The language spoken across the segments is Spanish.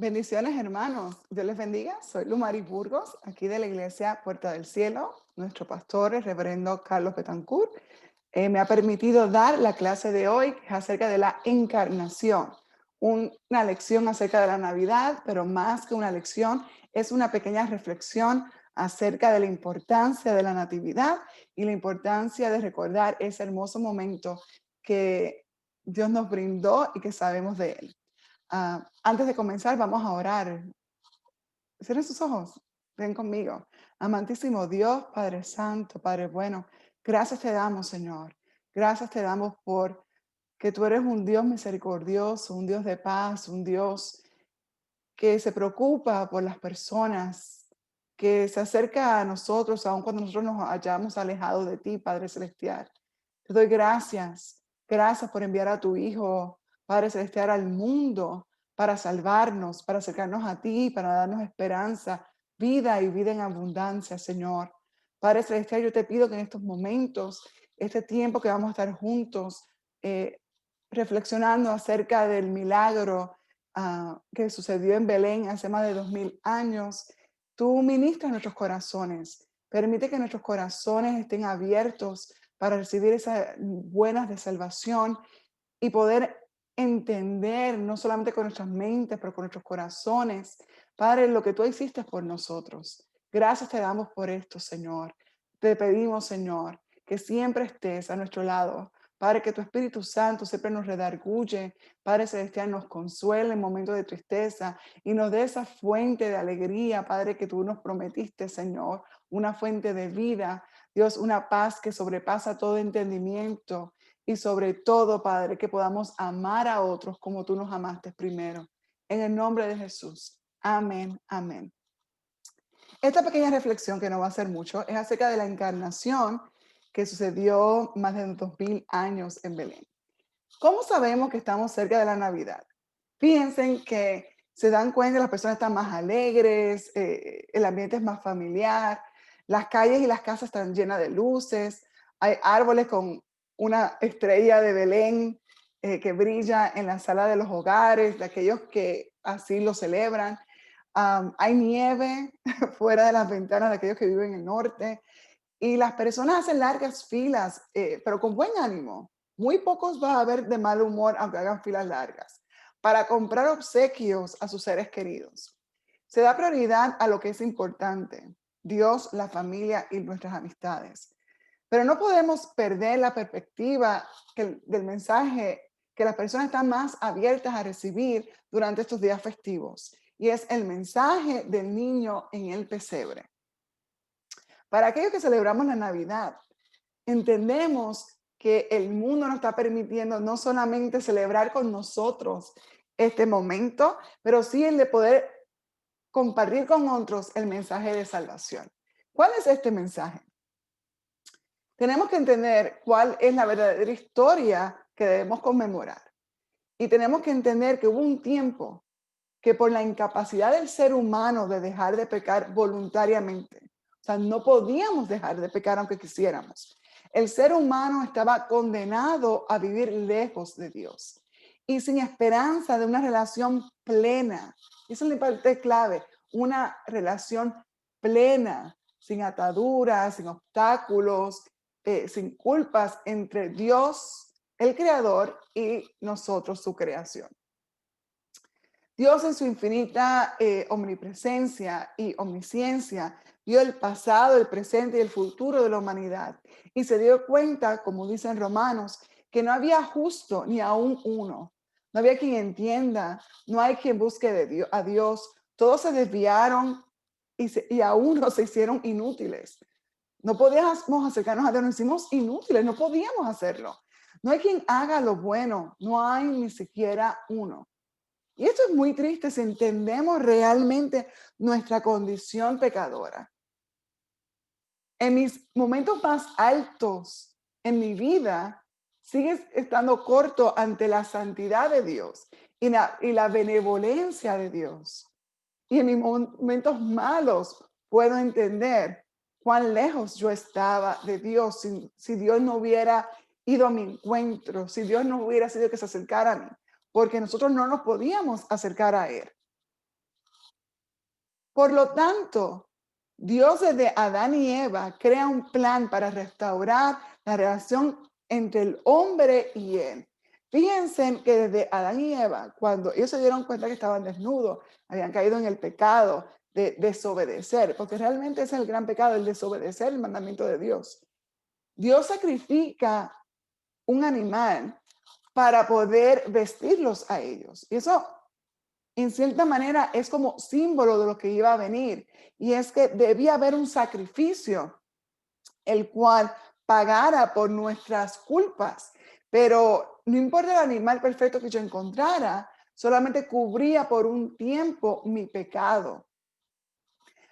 Bendiciones, hermanos. Dios les bendiga. Soy Lumari Burgos, aquí de la iglesia Puerta del Cielo. Nuestro pastor, el reverendo Carlos Betancourt, me ha permitido dar la clase de hoy, que es acerca de la encarnación. Una lección acerca de la Navidad, pero más que una lección, es una pequeña reflexión acerca de la importancia de la Natividad y la importancia de recordar ese hermoso momento que Dios nos brindó y que sabemos de él. Antes de comenzar, vamos a orar. Cierren sus ojos. Ven conmigo. Amantísimo Dios, Padre Santo, Padre bueno, gracias te damos, Señor. Gracias te damos por que tú eres un Dios misericordioso, un Dios de paz, un Dios que se preocupa por las personas, que se acerca a nosotros, aun cuando nosotros nos hayamos alejado de ti, Padre Celestial. Te doy gracias. Gracias por enviar a tu Hijo, Padre Celestial, al mundo para salvarnos, para acercarnos a ti, para darnos esperanza, vida y vida en abundancia, Señor. Padre Celestial, yo te pido que en estos momentos, este tiempo que vamos a estar juntos, eh, reflexionando acerca del milagro que sucedió en Belén hace más de 2000 años, tú ministras nuestros corazones. Permite que nuestros corazones estén abiertos para recibir esas buenas de salvación y poder entender, no solamente con nuestras mentes, pero con nuestros corazones, Padre, lo que tú hiciste por nosotros. Gracias te damos por esto, Señor. Te pedimos, Señor, que siempre estés a nuestro lado. Padre, que tu Espíritu Santo siempre nos redarguye. Padre Celestial, nos consuele en momentos de tristeza y nos dé esa fuente de alegría, Padre, que tú nos prometiste, Señor. Una fuente de vida. Dios, una paz que sobrepasa todo entendimiento. Y sobre todo, Padre, que podamos amar a otros como tú nos amaste primero. En el nombre de Jesús. Amén, amén. Esta pequeña reflexión, que no va a ser mucho, es acerca de la encarnación que sucedió más de 2000 años en Belén. ¿Cómo sabemos que estamos cerca de la Navidad? Fíjense que se dan cuenta, las personas están más alegres, el ambiente es más familiar, las calles y las casas están llenas de luces, hay árboles con una estrella de Belén que brilla en la sala de los hogares, de aquellos que así lo celebran. Hay nieve fuera de las ventanas de aquellos que viven en el norte y las personas hacen largas filas, pero con buen ánimo. Muy pocos va a haber de mal humor aunque hagan filas largas para comprar obsequios a sus seres queridos. Se da prioridad a lo que es importante, Dios, la familia y nuestras amistades. Pero no podemos perder la perspectiva del mensaje que las personas están más abiertas a recibir durante estos días festivos. Y es el mensaje del niño en el pesebre. Para aquellos que celebramos la Navidad, entendemos que el mundo nos está permitiendo no solamente celebrar con nosotros este momento, pero sí el de poder compartir con otros el mensaje de salvación. ¿Cuál es este mensaje? Tenemos que entender cuál es la verdadera historia que debemos conmemorar. Y tenemos que entender que hubo un tiempo que por la incapacidad del ser humano de dejar de pecar voluntariamente, o sea, no podíamos dejar de pecar aunque quisiéramos. El ser humano estaba condenado a vivir lejos de Dios y sin esperanza de una relación plena. Esa es la parte clave, una relación plena, sin ataduras, sin obstáculos, sin culpas entre Dios, el Creador, y nosotros, su creación. Dios en su infinita omnipresencia y omnisciencia vio el pasado, el presente y el futuro de la humanidad y se dio cuenta, como dicen Romanos, que no había justo ni aún uno. No había quien entienda, no hay quien busque a Dios. Todos se desviaron y aún nos se hicieron inútiles. No podíamos acercarnos a Dios, nos hicimos inútiles, no podíamos hacerlo. No hay quien haga lo bueno, no hay ni siquiera uno. Y esto es muy triste si entendemos realmente nuestra condición pecadora. En mis momentos más altos en mi vida, sigues estando corto ante la santidad de Dios y la benevolencia de Dios. Y en mis momentos malos puedo entender cuán lejos yo estaba de Dios si Dios no hubiera ido a mi encuentro, si Dios no hubiera sido que se acercara a mí, porque nosotros no nos podíamos acercar a Él. Por lo tanto, Dios desde Adán y Eva crea un plan para restaurar la relación entre el hombre y él. Fíjense que desde Adán y Eva, cuando ellos se dieron cuenta que estaban desnudos, habían caído en el pecado de desobedecer, porque realmente ese es el gran pecado, el desobedecer el mandamiento de Dios. Dios sacrifica un animal para poder vestirlos a ellos. Y eso, en cierta manera, es como símbolo de lo que iba a venir. Y es que debía haber un sacrificio, el cual pagara por nuestras culpas. Pero no importa el animal perfecto que yo encontrara, solamente cubría por un tiempo mi pecado.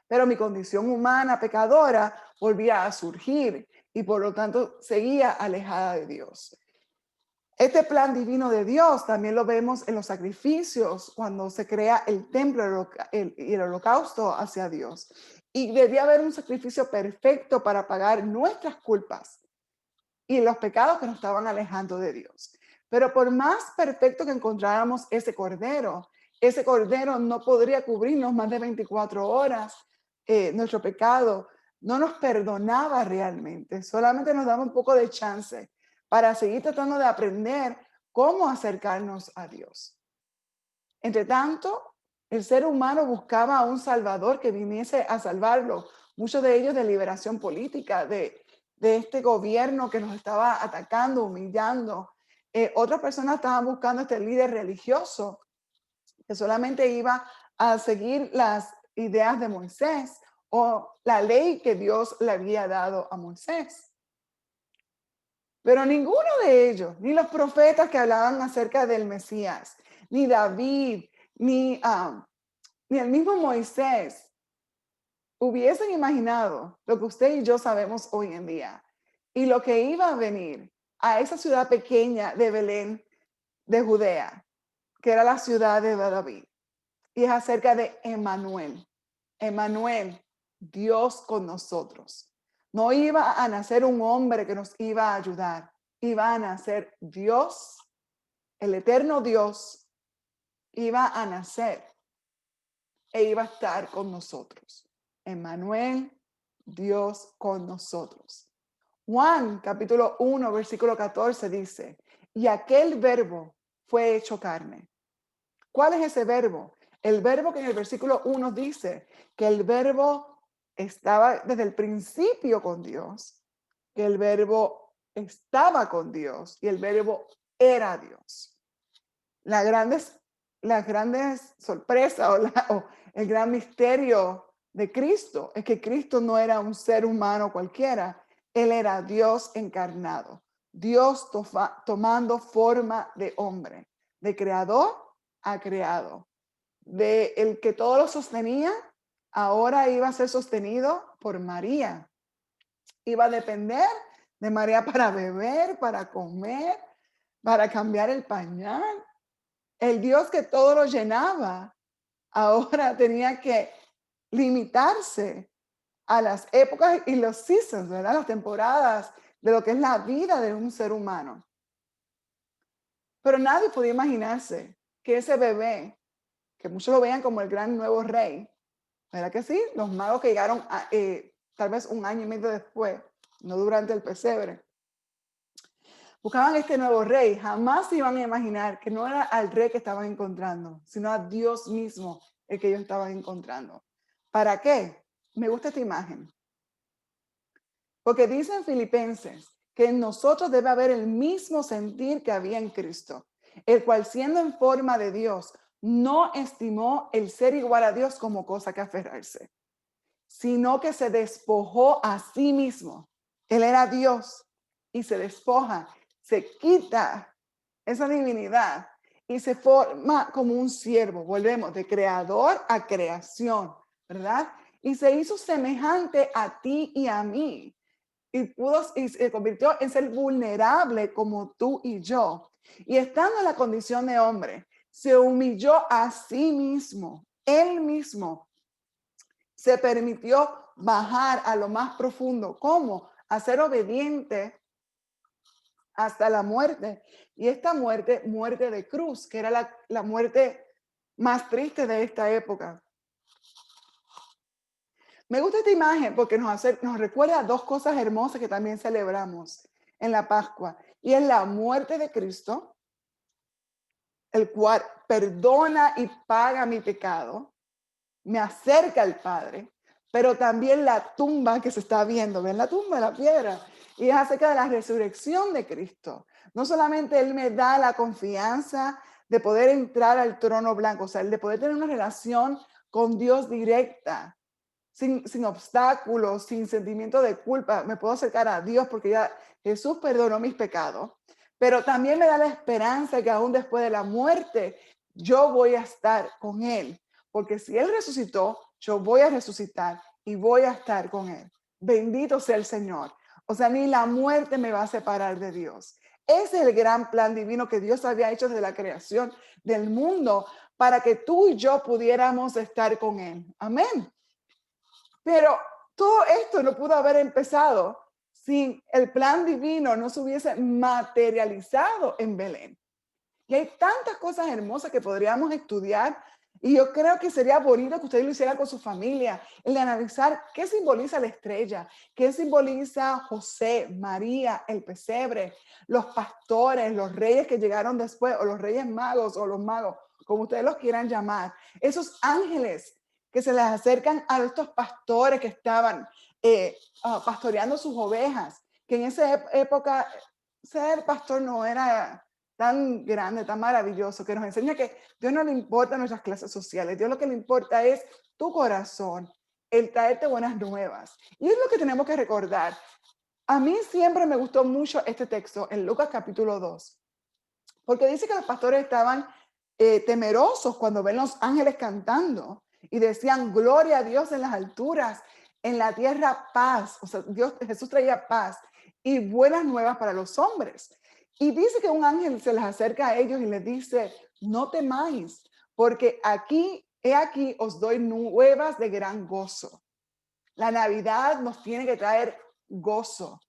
Pero mi condición humana pecadora volvía a surgir y por lo tanto seguía alejada de Dios. Este plan divino de Dios también lo vemos en los sacrificios cuando se crea el templo y el holocausto hacia Dios. Y debía haber un sacrificio perfecto para pagar nuestras culpas y los pecados que nos estaban alejando de Dios. Pero por más perfecto que encontráramos ese cordero no podría cubrirnos más de 24 horas nuestro pecado. No nos perdonaba realmente, solamente nos daba un poco de chance para seguir tratando de aprender cómo acercarnos a Dios. Entre tanto, el ser humano buscaba a un salvador que viniese a salvarlo, muchos de ellos de liberación política, de este gobierno que nos estaba atacando, humillando. Otras personas estaban buscando este líder religioso que solamente iba a seguir las ideas de Moisés o la ley que Dios le había dado a Moisés. Pero ninguno de ellos, ni los profetas que hablaban acerca del Mesías, ni David, ni el mismo Moisés, hubiesen imaginado lo que usted y yo sabemos hoy en día y lo que iba a venir a esa ciudad pequeña de Belén, de Judea, que era la ciudad de David. Y es acerca de Emmanuel. Emmanuel, Dios con nosotros. No iba a nacer un hombre que nos iba a ayudar. Iba a nacer Dios, el eterno Dios, iba a nacer e iba a estar con nosotros. Emmanuel, Dios con nosotros. Juan capítulo 1, versículo 14 dice, y aquel verbo fue hecho carne. ¿Cuál es ese verbo? El verbo que en el versículo 1 dice que el verbo estaba desde el principio con Dios, que el verbo estaba con Dios y el verbo era Dios. Las grandes sorpresas o el gran misterio de Cristo es que Cristo no era un ser humano cualquiera, Él era Dios encarnado, Dios tomando forma de hombre, de creador a creado, de el que todo lo sostenía, ahora iba a ser sostenido por María. Iba a depender de María para beber, para comer, para cambiar el pañal. El Dios que todo lo llenaba, ahora tenía que limitarse a las épocas y los seasons, ¿verdad? Las temporadas de lo que es la vida de un ser humano. Pero nadie podía imaginarse que ese bebé, que muchos lo veían como el gran nuevo rey, ¿verdad que sí? Los magos que llegaron tal vez un año y medio después, no durante el pesebre, buscaban este nuevo rey. Jamás se iban a imaginar que no era al rey que estaban encontrando, sino a Dios mismo el que ellos estaban encontrando. ¿Para qué? Me gusta esta imagen. Porque dice en Filipenses que en nosotros debe haber el mismo sentir que había en Cristo, el cual siendo en forma de Dios, no estimó el ser igual a Dios como cosa que aferrarse, sino que se despojó a sí mismo. Él era Dios y se despoja, se quita esa divinidad y se forma como un siervo. Volvemos de creador a creación, ¿verdad? Y se hizo semejante a ti y a mí. Y se convirtió en ser vulnerable como tú y yo. Y estando en la condición de hombre, se humilló a sí mismo, él mismo. Se permitió bajar a lo más profundo. ¿Cómo? A ser obediente hasta la muerte. Y esta muerte, muerte de cruz, que era la muerte más triste de esta época. Me gusta esta imagen porque nos recuerda dos cosas hermosas que también celebramos en la Pascua. Y es la muerte de Cristo, el cual perdona y paga mi pecado, me acerca al Padre, pero también la tumba que se está viendo, ven la tumba, la piedra, y es acerca de la resurrección de Cristo. No solamente Él me da la confianza de poder entrar al trono blanco, o sea, el de poder tener una relación con Dios directa, sin obstáculos, sin sentimiento de culpa, me puedo acercar a Dios porque ya Jesús perdonó mis pecados, pero también me da la esperanza que aún después de la muerte yo voy a estar con Él, porque si Él resucitó, yo voy a resucitar y voy a estar con Él. Bendito sea el Señor. O sea, ni la muerte me va a separar de Dios. Ese es el gran plan divino que Dios había hecho desde la creación del mundo para que tú y yo pudiéramos estar con Él. Amén. Pero todo esto no pudo haber empezado si el plan divino no se hubiese materializado en Belén. Y hay tantas cosas hermosas que podríamos estudiar y yo creo que sería bonito que ustedes lo hicieran con su familia, el de analizar qué simboliza la estrella, qué simboliza José, María, el pesebre, los pastores, los reyes que llegaron después, o los reyes magos, o los magos, como ustedes los quieran llamar, esos ángeles que se les acercan a estos pastores que estaban pastoreando sus ovejas, que en esa época ser pastor no era tan grande, tan maravilloso, que nos enseña que Dios no le importa nuestras clases sociales, Dios lo que le importa es tu corazón, el traerte buenas nuevas. Y es lo que tenemos que recordar. A mí siempre me gustó mucho este texto en Lucas capítulo 2, porque dice que los pastores estaban temerosos cuando ven los ángeles cantando y decían, gloria a Dios en las alturas, en la tierra paz. O sea, Jesús traía paz y buenas nuevas para los hombres. Y dice que un ángel se les acerca a ellos y les dice, no temáis, porque he aquí os doy nuevas de gran gozo. La Navidad nos tiene que traer gozo.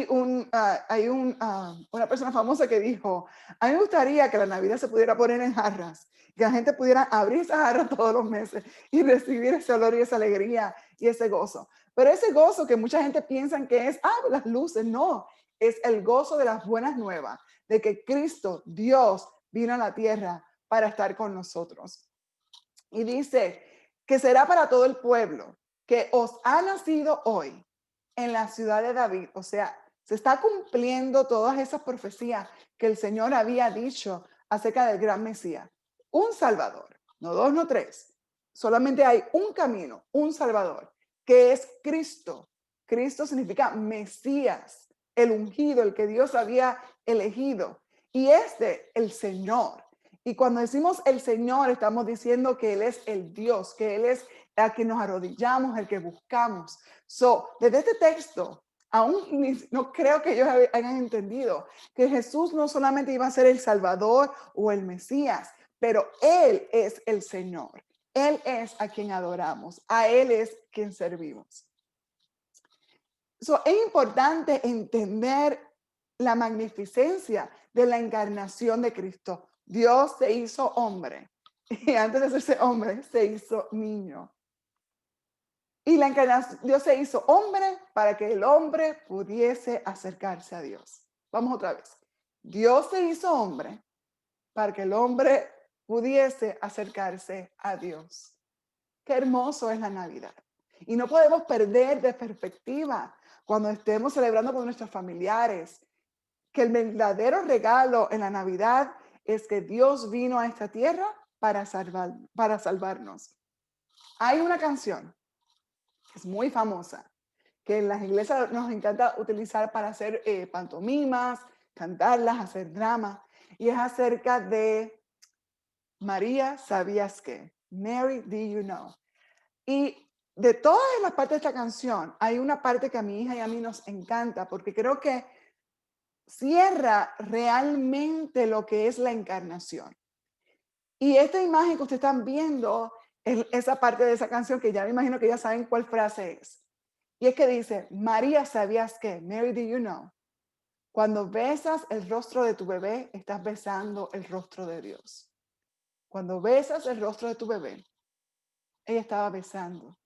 Una persona famosa que dijo, a mí me gustaría que la Navidad se pudiera poner en jarras, que la gente pudiera abrir esas jarras todos los meses y recibir ese olor y esa alegría y ese gozo. Pero ese gozo que mucha gente piensa que es, las luces, no, es el gozo de las buenas nuevas, de que Cristo, Dios, vino a la tierra para estar con nosotros. Y dice que será para todo el pueblo, que os ha nacido hoy en la ciudad de David. O sea, se está cumpliendo todas esas profecías que el Señor había dicho acerca del gran Mesías. Un Salvador, no dos, no tres. Solamente hay un camino, un Salvador, que es Cristo. Cristo significa Mesías, el ungido, el que Dios había elegido. Y el Señor. Y cuando decimos el Señor, estamos diciendo que Él es el Dios, que Él es el que nos arrodillamos, el que buscamos. Desde este texto, aún no creo que ellos hayan entendido que Jesús no solamente iba a ser el Salvador o el Mesías, pero Él es el Señor. Él es a quien adoramos, a Él es quien servimos. Es importante entender la magnificencia de la encarnación de Cristo. Dios se hizo hombre y antes de hacerse hombre se hizo niño. Y la encarnación, Dios se hizo hombre para que el hombre pudiese acercarse a Dios. Vamos otra vez. Dios se hizo hombre para que el hombre pudiese acercarse a Dios. Qué hermoso es la Navidad. Y no podemos perder de perspectiva cuando estemos celebrando con nuestros familiares que el verdadero regalo en la Navidad es que Dios vino a esta tierra para salvarnos. Hay una canción que es muy famosa, que en las iglesias nos encanta utilizar para hacer pantomimas, cantarlas, hacer drama, y es acerca de María, ¿sabías qué? Mary, do you know? Y de todas las partes de esta canción, hay una parte que a mi hija y a mí nos encanta, porque creo que cierra realmente lo que es la encarnación. Y esta imagen que ustedes están viendo es esa parte de esa canción que ya me imagino que ya saben cuál frase es. Y es que dice, María, ¿sabías qué? Mary, do you know? Cuando besas el rostro de tu bebé, estás besando el rostro de Dios. Cuando besas el rostro de tu bebé, ella estaba besando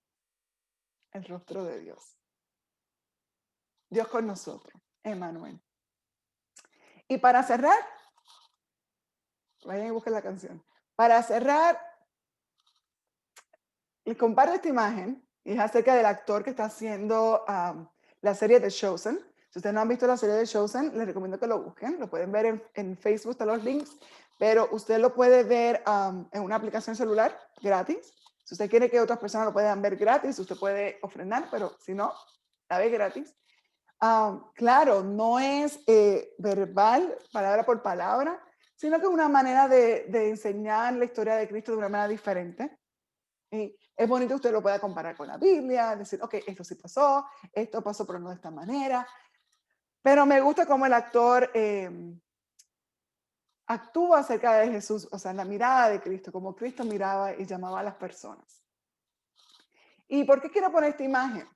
el rostro de Dios. Dios con nosotros, Emmanuel. Y para cerrar, vayan y busquen la canción. Para cerrar, les comparto esta imagen y es acerca del actor que está haciendo la serie de Chosen. Si ustedes no han visto la serie de Chosen, les recomiendo que lo busquen. Lo pueden ver en Facebook, están los links, pero usted lo puede ver en una aplicación celular gratis. Si usted quiere que otras personas lo puedan ver gratis, usted puede ofrendar, pero si no, la ve gratis. Claro, no es verbal, palabra por palabra, sino que es una manera de enseñar la historia de Cristo de una manera diferente. Y es bonito que usted lo pueda comparar con la Biblia, decir, ok, esto sí pasó, esto pasó, pero no de esta manera. Pero me gusta cómo el actor actúa acerca de Jesús, o sea, en la mirada de Cristo, como Cristo miraba y llamaba a las personas. ¿Y por qué quiero poner esta imagen?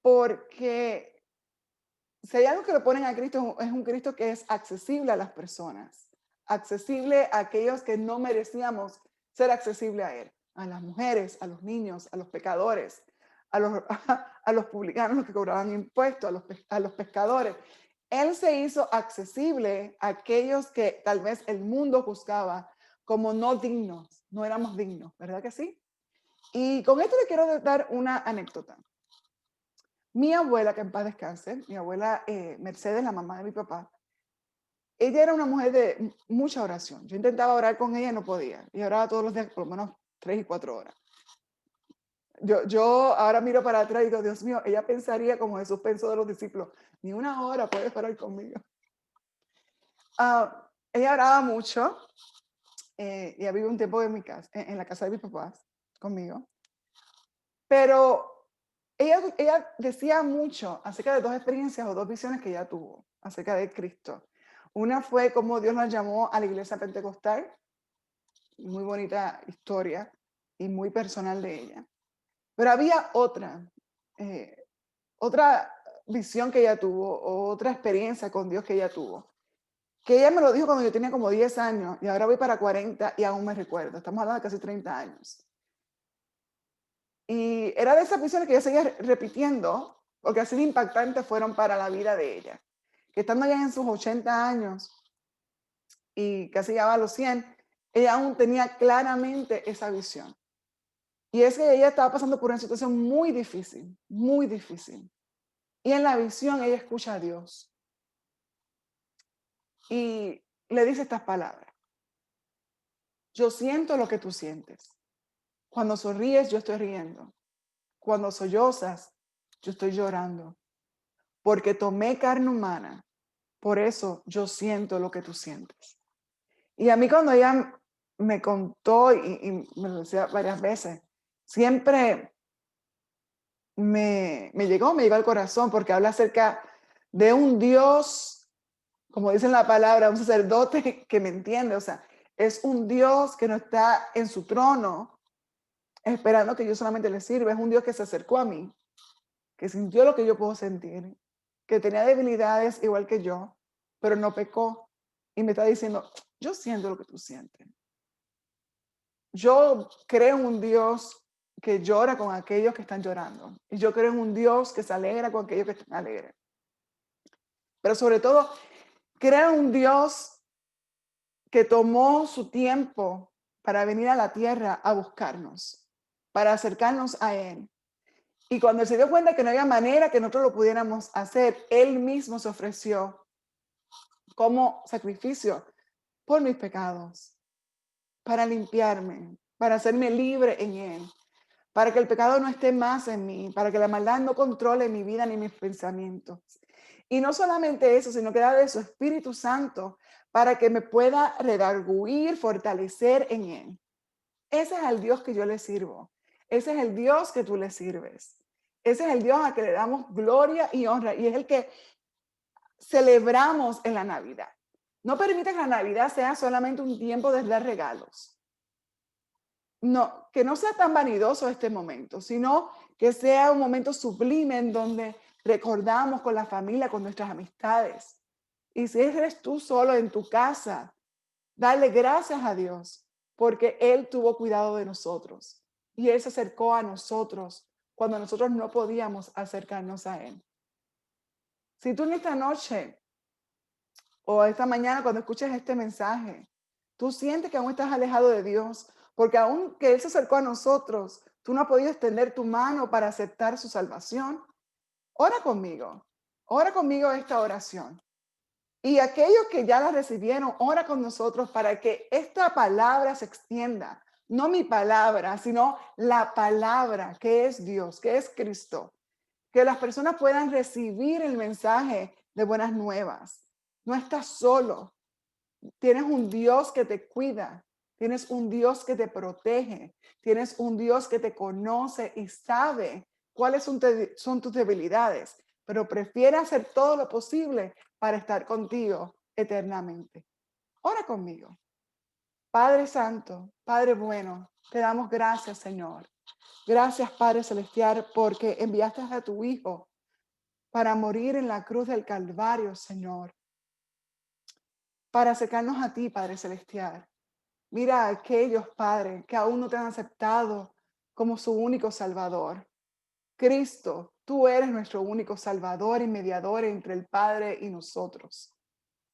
Porque si hay algo que lo ponen a Cristo, es un Cristo que es accesible a las personas, accesible a aquellos que no merecíamos ser accesible a Él, a las mujeres, a los niños, a los pecadores, a los publicanos, los que cobraban impuestos, a los pescadores. Él se hizo accesible a aquellos que tal vez el mundo juzgaba como no dignos, no éramos dignos, ¿verdad que sí? Y con esto le quiero dar una anécdota. Mi abuela, que en paz descanse, mi abuela Mercedes, la mamá de mi papá, ella era una mujer de mucha oración. Yo intentaba orar con ella y no podía. Y oraba todos los días, por lo menos 3 y 4 horas. Yo ahora miro para atrás y digo, Dios mío, ella pensaría como Jesús pensó de los discípulos, ni una hora puedes orar conmigo. Ella oraba mucho. Ella vive un tiempo en mi casa, en la casa de mis papás, conmigo. Pero ella decía mucho acerca de 2 experiencias o 2 visiones que ella tuvo acerca de Cristo. Una fue cómo Dios la llamó a la iglesia pentecostal, muy bonita historia y muy personal de ella. Pero había otra visión que ella tuvo, otra experiencia con Dios que ella tuvo, que ella me lo dijo cuando yo tenía como 10 años y ahora voy para 40 y aún me recuerdo. Estamos hablando de casi 30 años. Y era de esas visiones que ella seguía repitiendo, porque así de impactantes fueron para la vida de ella. Que estando ya en sus 80 años y casi ya va a los 100, ella aún tenía claramente esa visión. Y es que ella estaba pasando por una situación muy difícil, muy difícil. Y en la visión ella escucha a Dios y le dice estas palabras. Yo siento lo que tú sientes. Cuando sonríes, yo estoy riendo. Cuando sollozas, yo estoy llorando. Porque tomé carne humana. Por eso yo siento lo que tú sientes. Y a mí cuando ella me contó y me lo decía varias veces, siempre me llegó al corazón porque habla acerca de un Dios, como dice en la palabra, un sacerdote que me entiende. O sea, es un Dios que no está en su trono esperando que yo solamente le sirva. Es un Dios que se acercó a mí, que sintió lo que yo puedo sentir, que tenía debilidades igual que yo, pero no pecó. Y me está diciendo, yo siento lo que tú sientes. Yo creo en un Dios que llora con aquellos que están llorando. Y yo creo en un Dios que se alegra con aquellos que están alegres. Pero sobre todo, creo en un Dios que tomó su tiempo para venir a la tierra a buscarnos, para acercarnos a Él. Y cuando se dio cuenta que no había manera que nosotros lo pudiéramos hacer, Él mismo se ofreció como sacrificio por mis pecados, para limpiarme, para hacerme libre en Él, para que el pecado no esté más en mí, para que la maldad no controle mi vida ni mis pensamientos. Y no solamente eso, sino que da de su Espíritu Santo para que me pueda redarguir, fortalecer en Él. Ese es el Dios que yo le sirvo. Ese es el Dios que tú le sirves. Ese es el Dios a que le damos gloria y honra. Y es el que celebramos en la Navidad. No permite que la Navidad sea solamente un tiempo de dar regalos. No, que no sea tan vanidoso este momento, sino que sea un momento sublime en donde recordamos con la familia, con nuestras amistades. Y si eres tú solo en tu casa, dale gracias a Dios porque Él tuvo cuidado de nosotros y Él se acercó a nosotros cuando nosotros no podíamos acercarnos a Él. Si tú en esta noche o esta mañana cuando escuches este mensaje, tú sientes que aún estás alejado de Dios, porque aún que Él se acercó a nosotros, tú no has podido extender tu mano para aceptar su salvación, ora conmigo esta oración. Y aquellos que ya la recibieron, ora con nosotros para que esta palabra se extienda. No mi palabra, sino la palabra que es Dios, que es Cristo. Que las personas puedan recibir el mensaje de buenas nuevas. No estás solo. Tienes un Dios que te cuida. Tienes un Dios que te protege. Tienes un Dios que te conoce y sabe cuáles son tus debilidades, pero prefiere hacer todo lo posible para estar contigo eternamente. Ora conmigo. Padre Santo, Padre bueno, te damos gracias, Señor. Gracias, Padre Celestial, porque enviaste a tu Hijo para morir en la cruz del Calvario, Señor, para acercarnos a ti, Padre Celestial. Mira a aquellos, Padre, que aún no te han aceptado como su único Salvador. Cristo, tú eres nuestro único Salvador y mediador entre el Padre y nosotros.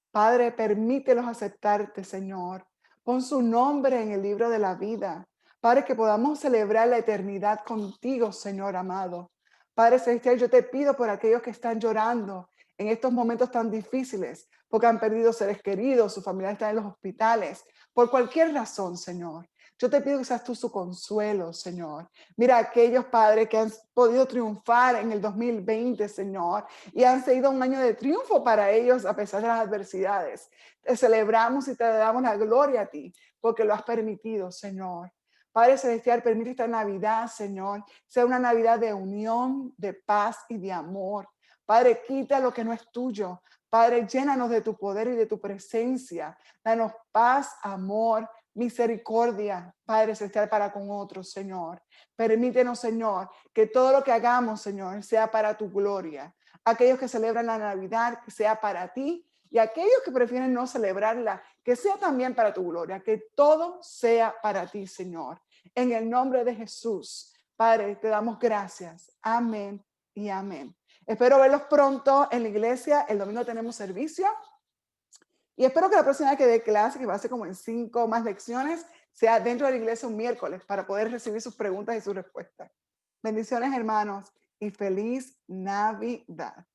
Padre, permítelos aceptarte, Señor. Pon su nombre en el libro de la vida. Padre, que podamos celebrar la eternidad contigo, Señor amado. Padre Celestial, yo te pido por aquellos que están llorando en estos momentos tan difíciles, porque han perdido seres queridos, sus familiares están en los hospitales, por cualquier razón, Señor. Yo te pido que seas tú su consuelo, Señor. Mira a aquellos padres que han podido triunfar en el 2020, Señor, y han sido un año de triunfo para ellos a pesar de las adversidades. Te celebramos y te damos la gloria a ti, porque lo has permitido, Señor. Padre Celestial, permite esta Navidad, Señor, sea una Navidad de unión, de paz y de amor. Padre, quita lo que no es tuyo. Padre, llénanos de tu poder y de tu presencia. Danos paz, amor, misericordia, Padre Celestial, para con otros, Señor. Permítenos, Señor, que todo lo que hagamos, Señor, sea para tu gloria. Aquellos que celebran la Navidad, que sea para ti. Y aquellos que prefieren no celebrarla, que sea también para tu gloria. Que todo sea para ti, Señor. En el nombre de Jesús, Padre, te damos gracias. Amén y amén. Espero verlos pronto en la iglesia. El domingo tenemos servicio. Y espero que la próxima vez que dé clase, que va a ser como en 5 más lecciones, sea dentro de la iglesia un miércoles para poder recibir sus preguntas y sus respuestas. Bendiciones, hermanos, y feliz Navidad.